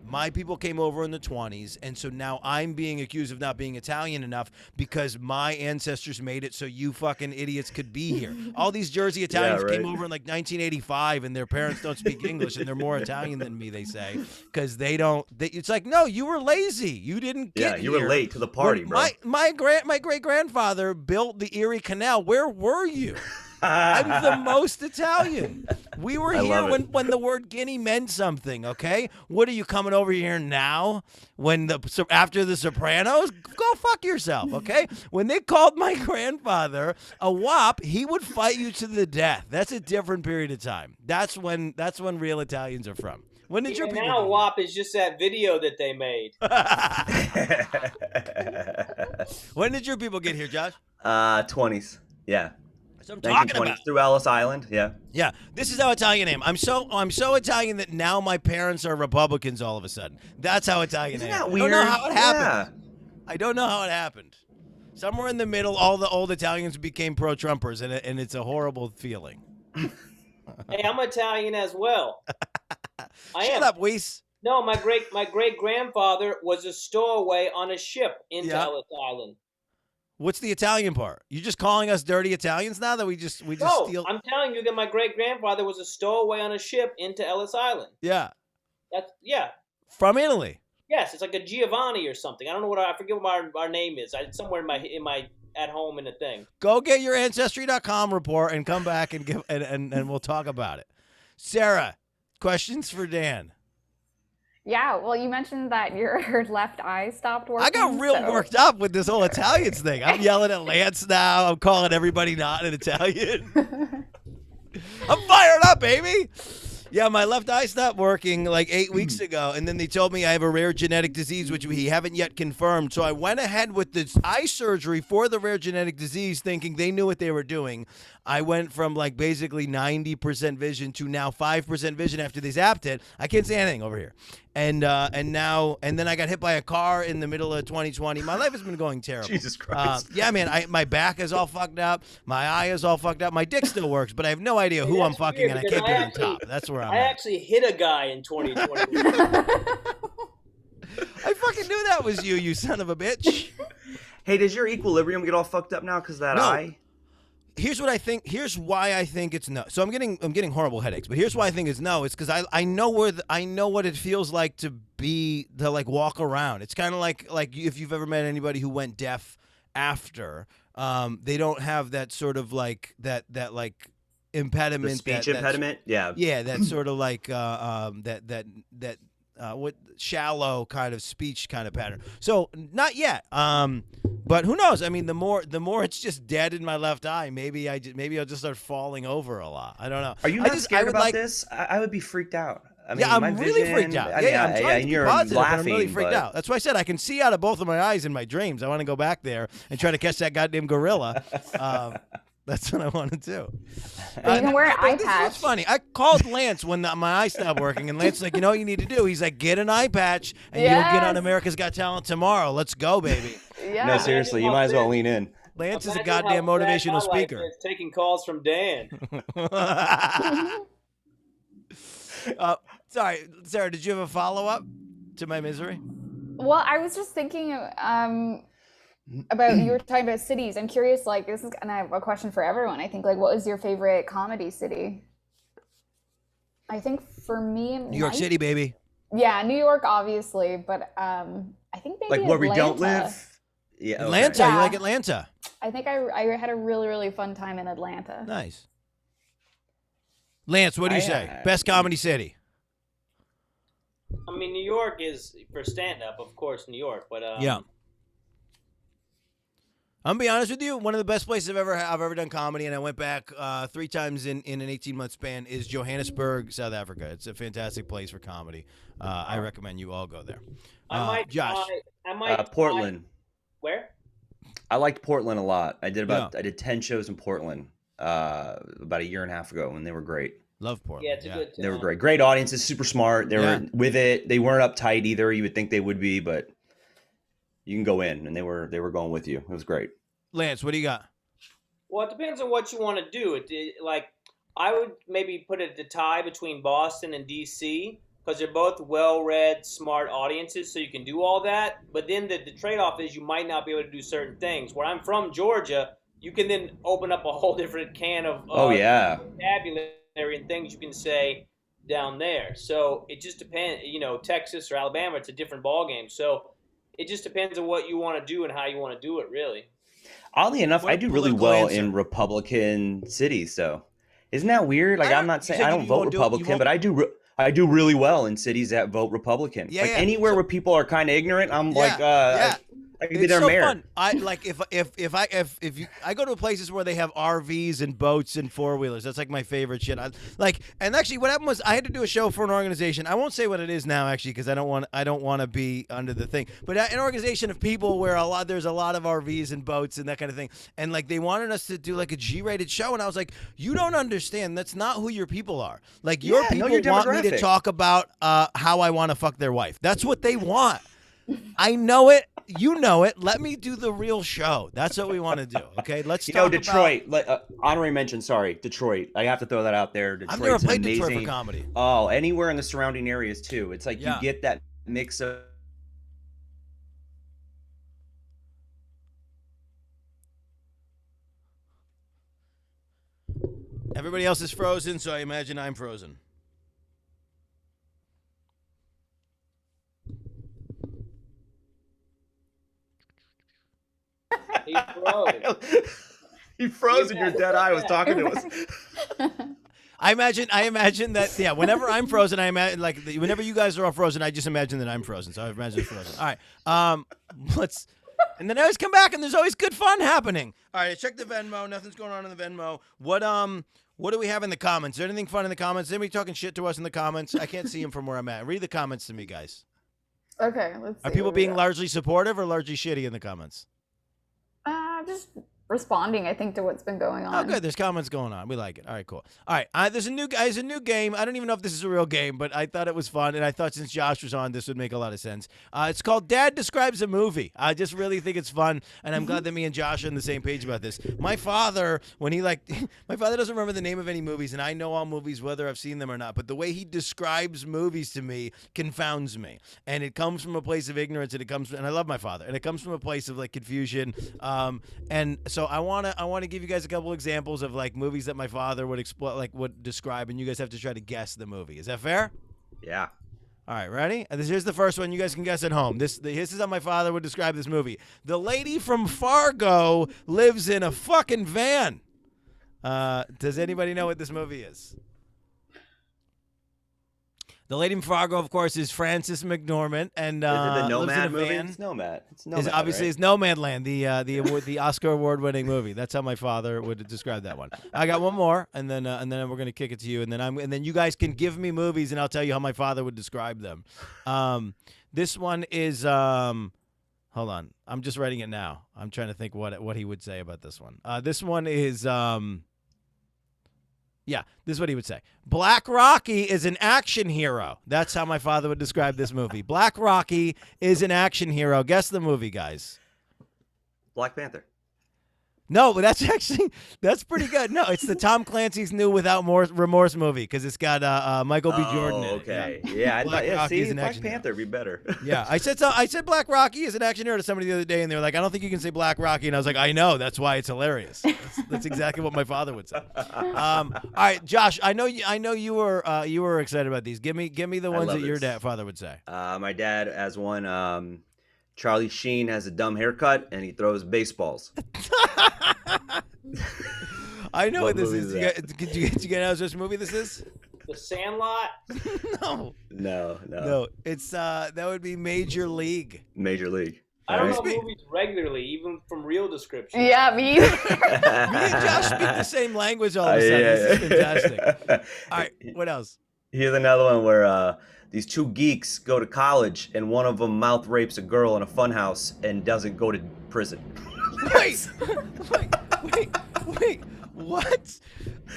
my people came over in the 20s, and so now I'm being accused of not being Italian enough because my ancestors made it so you fucking idiots could be here. All these Jersey Italians came over in like 1985, and their parents don't speak English, and they're more Italian than me, they say, because it's like, no, you were lazy. You didn't get you here. were late to the party, bro. My great-grandfather built the Erie Canal. Where were you? I'm the most Italian. We were here when the word guinea meant something, okay? What are you coming over here now after the Sopranos? Go fuck yourself, okay? When they called my grandfather a wop, he would fight you to the death. That's a different period of time. That's when real Italians are from. When did your people now WAP is just that video that they made. When did your people get here, Josh? 20s. Yeah. I'm talking about through Ellis Island. Yeah. This is how Italian I am. I'm so Italian that now my parents are Republicans all of a sudden. That's how Italian I am. Isn't that weird? I don't know how it happened. Yeah. I don't know how it happened. Somewhere in the middle, all the old Italians became pro-Trumpers, and it's a horrible feeling. Hey, I'm Italian as well. Shut up, Weiss. No, my great grandfather was a stowaway on a ship into Ellis Island. What's the Italian part? You just calling us dirty Italians now that we just steal? No, I'm telling you that my great grandfather was a stowaway on a ship into Ellis Island. Yeah. Yeah. From Italy. Yes, it's like a Giovanni or something. I don't know I forget what our name is. It's somewhere in my at home in a thing. Go get your Ancestry.com report and come back and give and we'll talk about it. Sarah, questions for Dan. Yeah, well, you mentioned that your left eye stopped working. I got real worked up with this whole Italians thing. I'm yelling at Lance now. I'm calling everybody not an Italian. I'm fired up, baby. Yeah, my left eye stopped working like 8 weeks ago, and then they told me I have a rare genetic disease, which we haven't yet confirmed. So I went ahead with this eye surgery for the rare genetic disease, thinking they knew what they were doing. I went from like basically 90% vision to now 5% vision after they zapped it. I can't see anything over here. And then I got hit by a car in the middle of 2020. My life has been going terrible. Jesus Christ. Yeah, man, my back is all fucked up. My eye is all fucked up. My dick still works, but I have no idea who I'm fucking, weird, and I can't get on top. That's where I'm I at. actually hit a guy in 2020. I fucking knew that was you son of a bitch. Hey, does your equilibrium get all fucked up now because of that eye? Here's what I think. Here's why I think it's no. So I'm getting horrible headaches. But here's why I think it's no. It's because I know what it feels like to walk around. It's kind of like if you've ever met anybody who went deaf after. They don't have that sort of like that like impediment. The speech impediment. Yeah. Yeah. That sort of like what shallow kind of speech kind of pattern. So not yet. But who knows? I mean, the more it's just dead in my left eye. Maybe I'll just start falling over a lot. I don't know. Are you not scared about this? I would be freaked out. I mean, I'm really freaked out. I'm trying to be positive, but I'm really freaked out. That's why I said I can see out of both of my eyes in my dreams. I want to go back there and try to catch that goddamn gorilla. That's what I want to do. You can wear an eye This patch. is funny. I called Lance when my eye stopped working, and Lance's like, you know what you need to do? He's like, get an eye patch, and you'll get on America's Got Talent tomorrow. Let's go, baby. Yeah. No, seriously, you might as well lean in. Lance is a goddamn motivational speaker. Taking calls from Dan. Sorry, Sarah, did you have a follow-up to my misery? Well, I was just thinking about, you were talking about cities. I'm curious, like, this is, and I have a question for everyone. I think, like, what was your favorite comedy city? I think for me, New York City, baby. Yeah, New York, obviously, but I think maybe Like where we don't Atlanta. live? Yeah, okay. Atlanta, you like Atlanta? I think I had a really, really fun time in Atlanta. Nice. Lance, what do you say? Best comedy city? I mean, New York is, for stand-up, of course, New York, but yeah. I'm gonna be honest with you. One of the best places I've ever done comedy, and I went back 3 times in an 18-month span, is Johannesburg, South Africa. It's a fantastic place for comedy. I recommend you all go there. Josh, I might Portland. Where? I liked Portland a lot. I did 10 shows in Portland about a year and a half ago, and they were great. Love Portland. Yeah, it's a good. They were great. Great audiences, super smart. They were with it. They weren't uptight either. You would think they would be, but you can go in, and they were going with you. It was great. Lance, what do you got? Well, it depends on what you want to do. Like, I would maybe put it the tie between Boston and DC, because they're both well-read, smart audiences, so you can do all that. But then the trade-off is you might not be able to do certain things. Where I'm from, Georgia, you can then open up a whole different can of vocabulary and things you can say down there. So it just depends. Texas or Alabama, it's a different ballgame. So it just depends on what you want to do and how you want to do it, really. Oddly enough, I do really well in Republican cities, though. Isn't that weird? Like, I'm not saying I don't vote Republican, but I do really well in cities that vote Republican. Yeah, anywhere where people are kind of ignorant, I'm I could be it's their so mayor. Fun. I like if I go to places where they have RVs and boats and 4-wheelers. That's like my favorite shit. And actually what happened was I had to do a show for an organization. I won't say what it is now actually because I don't want to be under the thing. But an organization of people where there's a lot of RVs and boats and that kind of thing. And like they wanted us to do like a G-rated show, and I was like, you don't understand. That's not who your people are. Like your people want me to talk about how I want to fuck their wife. That's what they want. I know it. You know it. Let me do the real show. That's what we want to do. Okay, let's talk Detroit. Honorary mention. Sorry, Detroit. I have to throw that out there. Detroit's I've never played amazing. Detroit for comedy. Oh, anywhere in the surrounding areas too. It's like you get that mix of. Everybody else is frozen, so I imagine I'm frozen. He froze. He froze, and your dead eye was talking to us. I imagine that. Whenever I'm frozen, I imagine whenever you guys are all frozen, I just imagine that I'm frozen. So I imagine it's frozen. All right. And then I always come back, and there's always good fun happening. All right. I checked the Venmo. Nothing's going on in the Venmo. What do we have in the comments? Is there anything fun in the comments? Is anybody talking shit to us in the comments? I can't see them from where I'm at. Read the comments to me, guys. Okay. Let's see. Are people being largely supportive or largely shitty in the comments? Just responding, I think, to what's been going on. Oh, good. There's comments going on. We like it. All right, cool. All right. There's a new game. I don't even know if this is a real game, but I thought it was fun, and I thought since Josh was on, this would make a lot of sense. It's called Dad Describes a Movie. I just really think it's fun, and I'm glad that me and Josh are on the same page about this. My father, my father doesn't remember the name of any movies, and I know all movies, whether I've seen them or not, but the way he describes movies to me confounds me, and it comes from a place of ignorance, and I love my father, and it comes from a place of confusion, and so I want to give you guys a couple examples of movies that my father would would describe, and you guys have to try to guess the movie. Is that fair? Yeah. All right, ready? Here's the first one. You guys can guess at home. This is how my father would describe this movie. The lady from Fargo lives in a fucking van. Does anybody know what this movie is? The lady from Fargo, of course, is Frances McDormand, and is it the lives in a Nomad movie? van. It's Nomad. It's Nomad. Obviously, right? It's Nomadland, the Oscar award-winning movie. That's how my father would describe that one. I got one more, and then we're gonna kick it to you, and then you guys can give me movies, and I'll tell you how my father would describe them. This one is Hold on. I'm just writing it now. I'm trying to think what he would say about this one. This one is yeah, this is what he would say. Black Rocky is an action hero. That's how my father would describe this movie. Black Rocky is an action hero. Guess the movie, guys. Black Panther. No, but that's pretty good. No, it's the Tom Clancy's new Without Remorse movie because it's got Michael B. Jordan in it. Okay. Yeah, I thought Black Panther would be better. Yeah, I said Black Rocky is an action hero to somebody the other day, and they were like, I don't think you can say Black Rocky, and I was like, I know, that's why it's hilarious. That's exactly what my father would say. All right, Josh, I know you were excited about these. Give me the ones that your father would say. My dad has one. Charlie Sheen has a dumb haircut and he throws baseballs. I know what this is. Did you get which movie this is? The Sandlot? No. It's that would be Major League. Major League. I don't know movies regularly, even from real descriptions. Yeah, me either. Me and Josh speak the same language all of a sudden. This is fantastic. All right, what else? Here's another one where these two geeks go to college and one of them mouth rapes a girl in a funhouse and doesn't go to prison. Wait, what?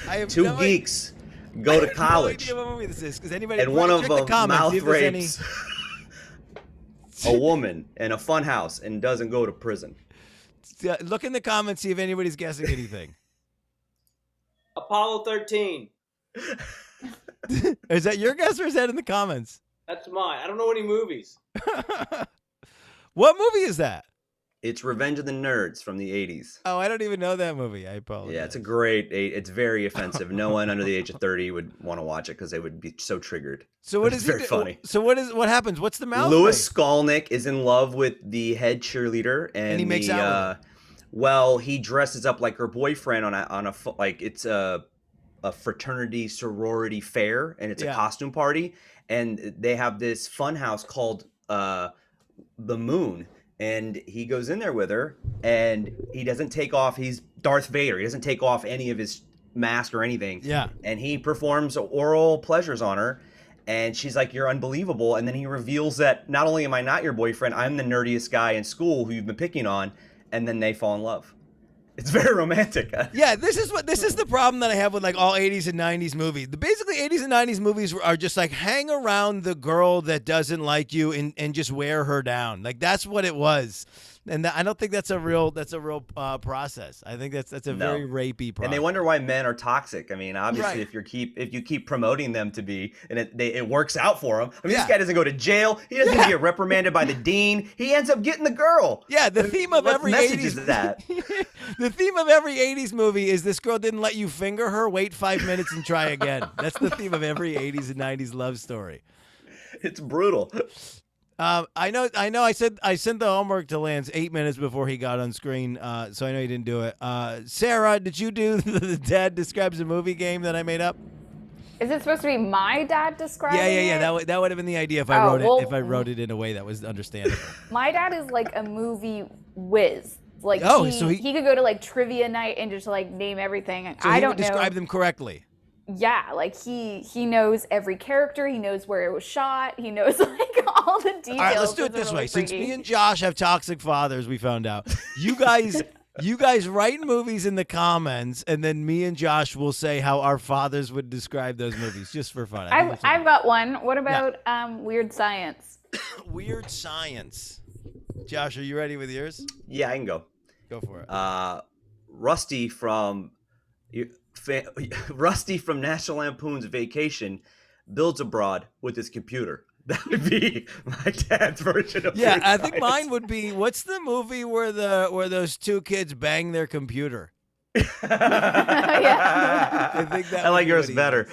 I have two geeks go to college. I have no idea what movie this is because anybody and one of them mouth rapes any... a woman in a funhouse and doesn't go to prison. Look in the comments, see if anybody's guessing anything. Apollo 13. Is that your guess or is that in the comments? That's mine. I don't know any movies. What movie is that? It's Revenge of the Nerds from the 80s. Oh, I don't even know that movie. I apologize. Yeah, it's very offensive. No one under the age of 30 would want to watch it because they would be so triggered. So what is very funny. So what happens? What's the mouth? Louis Skolnick is in love with the head cheerleader, and he makes out with her. Well, he dresses up like her boyfriend on a like it's a fraternity sorority fair, and it's a costume party, and they have this fun house called the Moon, and he goes in there with her, and he doesn't take off. He's Darth Vader. He doesn't take off any of his mask or anything. Yeah. And he performs oral pleasures on her, and she's like, "You're unbelievable." And then he reveals that not only am I not your boyfriend, I'm the nerdiest guy in school who you've been picking on, and then they fall in love. It's very romantic. Yeah, this is the problem that I have with like all 80s and 90s movies. Basically 80s and 90s movies are just like hang around the girl that doesn't like you and just wear her down. Like that's what it was. And I don't think that's a real process. I think that's a very rapey process. And they wonder why men are toxic. I mean, obviously, right. if you keep promoting them to be, and it works out for them. I mean, this guy doesn't go to jail. He doesn't get reprimanded by the dean. He ends up getting the girl. Yeah, the theme of every 80s is that. The theme of every 80s movie is this girl didn't let you finger her, wait 5 minutes and try again. That's the theme of every 80s and 90s love story. It's brutal. I know. I sent the homework to Lance 8 minutes before he got on screen, so I know he didn't do it. Sarah, did you do the Dad Describes a Movie game that I made up? Is it supposed to be my dad describing Yeah. it? That would have been the idea if I wrote it in a way that was understandable. My dad is like a movie whiz. Like so he could go to like trivia night and just like name everything. So I don't know. Describe them correctly. Yeah, like he knows every character. He knows where it was shot. He knows like all the details. All right, let's do it this way. Since me and Josh have toxic fathers, we found out. You guys write movies in the comments, and then me and Josh will say how our fathers would describe those movies, just for fun. I've got one. What about Weird Science? Weird Science. Josh, are you ready with yours? Yeah, I can go. Go for it. Rusty from National Lampoon's Vacation builds abroad with his computer. That would be my dad's version of Weird I Science. think mine would be, what's the movie where those two kids bang their computer? Yeah. I think that I like yours better.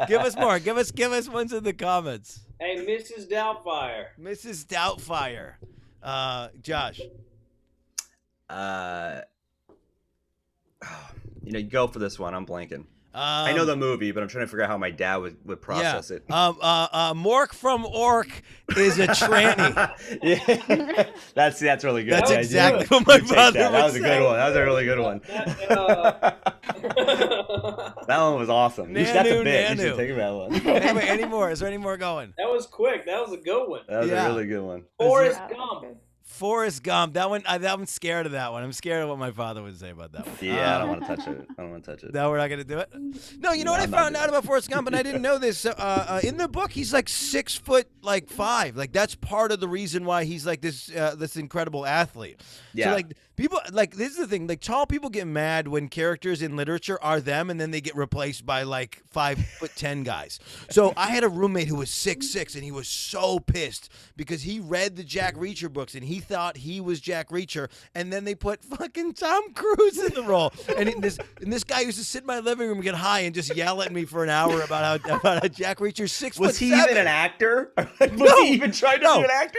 Give us more. Give us ones in the comments. Hey, Mrs. Doubtfire. Mrs. Doubtfire. Josh. You go for this one. I'm blanking. I know the movie, but I'm trying to figure out how my dad would process it. Mork from Ork is a tranny. Yeah. That's really good. That's exactly what my father would say. That was a good one. That was a really good one. That one was awesome. That's a bit. You should think about one. Anyway, any more? Is there any more going? That was quick. That was a good one. That was a really good one. Forrest Gump. Forrest Gump. That one. I'm scared of that one. I'm scared of what my father would say about that one. Yeah, I don't want to touch it. I don't want to touch it. No, we're not gonna do it. No, you know what I found out about Forrest Gump, and I didn't know this. In the book, he's like 6'5". Like that's part of the reason why he's like this incredible athlete. Yeah. So like people like this is the thing. Like tall people get mad when characters in literature are them, and then they get replaced by like 5'10" guys. So I had a roommate who was 6'6", and he was so pissed because he read the Jack Reacher books and he thought he was Jack Reacher, and then they put fucking Tom Cruise in the role. And this guy used to sit in my living room and get high and just yell at me for an hour about how Jack Reacher's 6'7". Was he even an actor? Was he even trying to be an actor?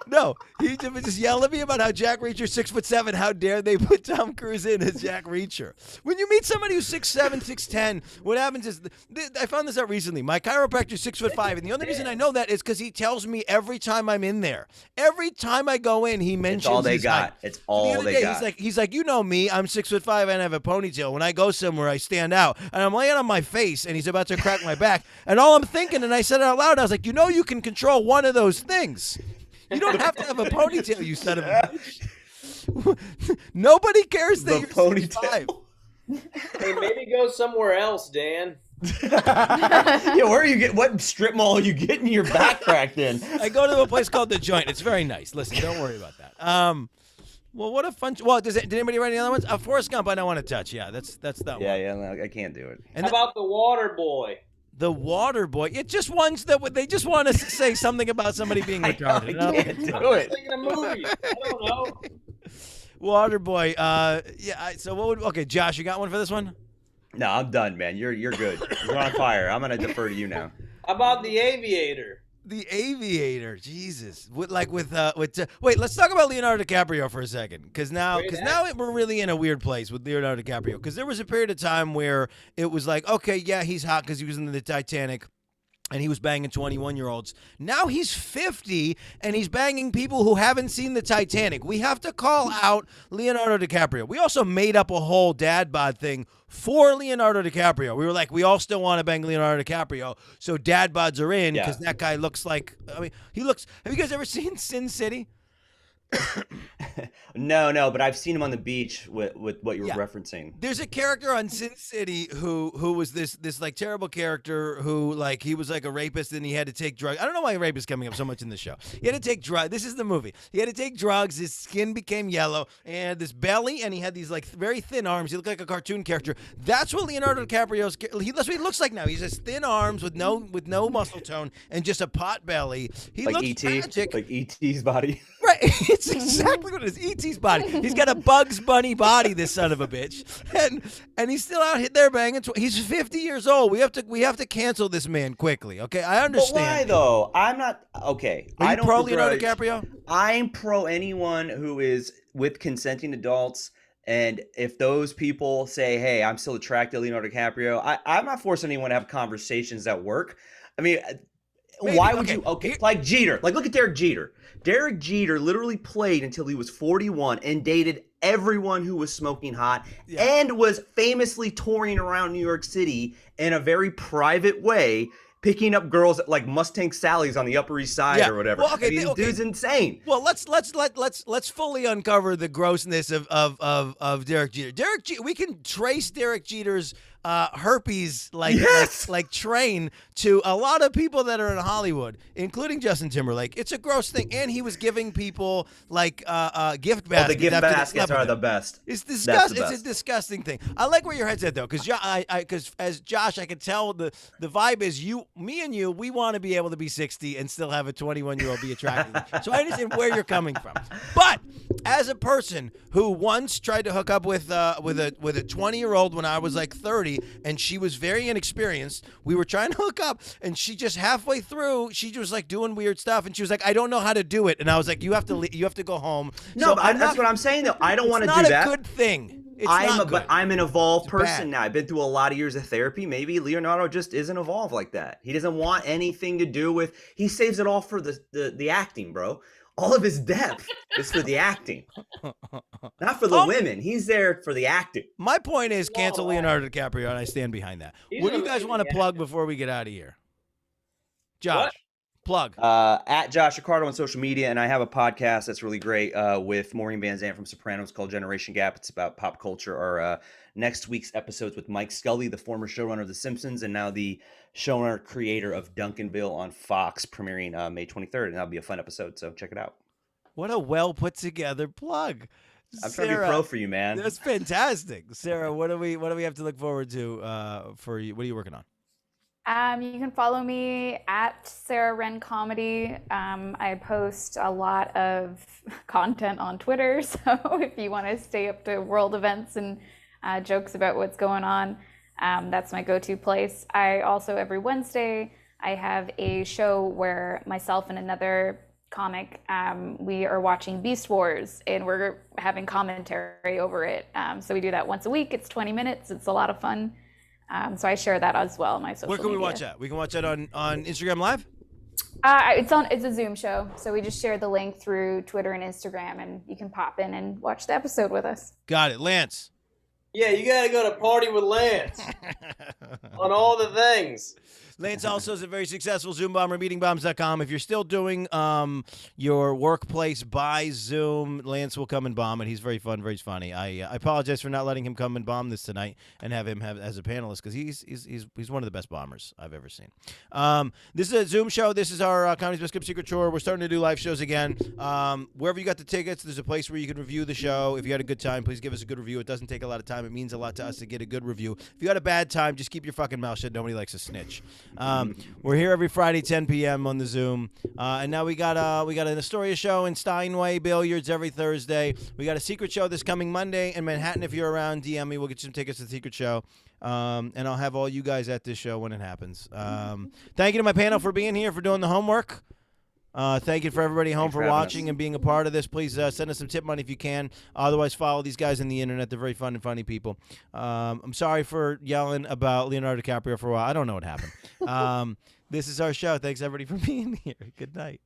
No, he would just yell at me about how Jack Reacher's 6'7". How dare they put Tom Cruise in as Jack Reacher? When you meet somebody who's 6'7", 6'10", what happens is I found this out recently. My chiropractor's 6'5", and the only reason I know that is because he tells me every time I'm in there. Every time I go in, he mentions it's all they his got. height. It's all they got. He's like, you know me. I'm 6'5" and I have a ponytail. When I go somewhere, I stand out, and I'm laying on my face, and he's about to crack my back, and all I'm thinking, and I said it out loud, I was like, you can control one of those things. You don't have to have a ponytail, you son of a bitch. Nobody cares that you're ponytail. 6'5". Hey, maybe go somewhere else, Dan. Yeah, where are you what strip mall are you getting your back cracked in? I go to a place called The Joint. It's very nice. Listen, don't worry about that. Well, what a fun. Well, did anybody write any other ones? Forrest Gump, I don't want to touch. Yeah, that's that one. Yeah, no, I can't do it. And how about The Water Boy? The Water Boy. It's just ones that they just want to say something about somebody being retarded. I can't do it. I'm thinking of movies. I don't know. Water Boy. So what would? Okay, Josh, you got one for this one? No, I'm done, man. You're good. You're on fire. I'm gonna defer to you now. How about The Aviator? The Aviator, Jesus. Wait, let's talk about Leonardo DiCaprio for a second, because now we're really in a weird place with Leonardo DiCaprio, because there was a period of time where it was like, okay, yeah, he's hot because he was in the Titanic, and he was banging 21-year-olds. Now he's 50, and he's banging people who haven't seen the Titanic. We have to call out Leonardo DiCaprio. We also made up a whole dad bod thing for Leonardo DiCaprio. We were like, we all still want to bang Leonardo DiCaprio, so dad bods are in, because that guy looks like, he looks, have you guys ever seen Sin City? No, but I've seen him on the beach with what you were referencing. There's a character on Sin City who was this like terrible character who like he was like a rapist and he had to take drugs. I don't know why rape is coming up so much in the show. He had to take drugs. This is the movie. He had to take drugs. His skin became yellow and this belly, and he had these like very thin arms. He looked like a cartoon character. That's what Leonardo DiCaprio's. That's what he looks like now. He's just thin arms with no muscle tone and just a pot belly. He like looks E.T. tragic. Like E.T.'s body. Right, it's exactly what it is. E.T.'s body. He's got a Bugs Bunny body, this son of a bitch, and he's still out there banging. He's 50 years old. We have to cancel this man quickly. Okay, I understand. But why though? I'm not okay. Are you pro Leonardo DiCaprio? I'm pro anyone who is with consenting adults. And if those people say, "Hey, I'm still attracted to Leonardo DiCaprio," I'm not forcing anyone to have conversations at work. I mean. Maybe. Why would you? Okay, like Jeter. Like, look at Derek Jeter. Derek Jeter literally played until he was 41 and dated everyone who was smoking hot and was famously touring around New York City in a very private way, picking up girls at like Mustang Sally's on the Upper East Side or whatever. Well, okay, dude's insane. Well, let's fully uncover the grossness of Derek Jeter. Derek Jeter, we can trace Derek Jeter's herpes like train to a lot of people that are in Hollywood, including Justin Timberlake. It's a gross thing, and he was giving people like gift baskets. Oh, the gift baskets are the best. It's disgusting. It's a disgusting thing. I like where your head's at though, because as Josh, I could tell the vibe is me and you. We want to be able to be 60 and still have a 21-year-old be attractive. So I understand where you're coming from, but as a person who once tried to hook up with a 20-year-old when I was like 30. And she was very inexperienced. We were trying to hook up, and she just halfway through, she was like doing weird stuff, and she was like, "I don't know how to do it." And I was like, "You have to go home." No, so but that's what I'm saying though. I don't want to do that. It's not a good thing. But I'm an evolved person now. I've been through a lot of years of therapy. Maybe Leonardo just isn't evolved like that. He doesn't want anything to do with. He saves it all for the acting, bro. All of his depth is for the acting, not for the women. He's there for the acting. My point is cancel Leonardo DiCaprio, and I stand behind that. What do you guys want to plug before we get out of here? Josh, plug. At Josh Accardo on social media, and I have a podcast that's really great with Maureen Van Zant from Sopranos called Generation Gap. It's about pop culture. Our next week's episodes with Mike Scully, the former showrunner of The Simpsons, and now the showrunner creator of Duncanville on Fox, premiering May 23rd, and that'll be a fun eepisode, so check it out. What a well put together plug. I'm trying to be pro for you, man. That's fantastic. Sarah, what do we have to look forward to for you? What are you working on? You can follow me at Sarah Wren Comedy. I post a lot of content on Twitter, so if you want to stay up to world events and jokes about what's going on, that's my go-to place. I also, every Wednesday, I have a show where myself and another comic, we are watching Beast Wars, and we're having commentary over it. So we do that once a week. It's 20 minutes. It's a lot of fun. So I share that as well on my social media. Where can we watch that? We can watch that on Instagram Live? It's a Zoom show. So we just share the link through Twitter and Instagram, and you can pop in and watch the episode with us. Got it. Lance. Yeah, you got to go to Party with Lance on all the things. Lance also is a very successful Zoom bomber, meetingbombs.com. If you're still doing your workplace by Zoom, Lance will come and bomb it. He's very fun, very funny. I apologize for not letting him come and bomb this tonight and have him as a panelist because he's one of the best bombers I've ever seen. This is a Zoom show. This is our Comedy's Best Kept Secret tour. We're starting to do live shows again. Wherever you got the tickets, there's a place where you can review the show. If you had a good time, please give us a good review. It doesn't take a lot of time. It means a lot to us to get a good review. If you had a bad time, just keep your fucking mouth shut. Nobody likes a snitch. We're here every Friday, 10 p.m. on the Zoom. And now we got an Astoria show in Steinway Billiards every Thursday. We got a secret show this coming Monday in Manhattan. If you're around, DM me. We'll get you some tickets to the secret show. And I'll have all you guys at this show when it happens. Thank you to my panel for being here, for doing the homework. Thank you for everybody home for watching and being a part of this. Please send us some tip money if you can. Otherwise, follow these guys on the internet. They're very fun and funny people. I'm sorry for yelling about Leonardo DiCaprio for a while. I don't know what happened. This is our show. Thanks, everybody, for being here. Good night.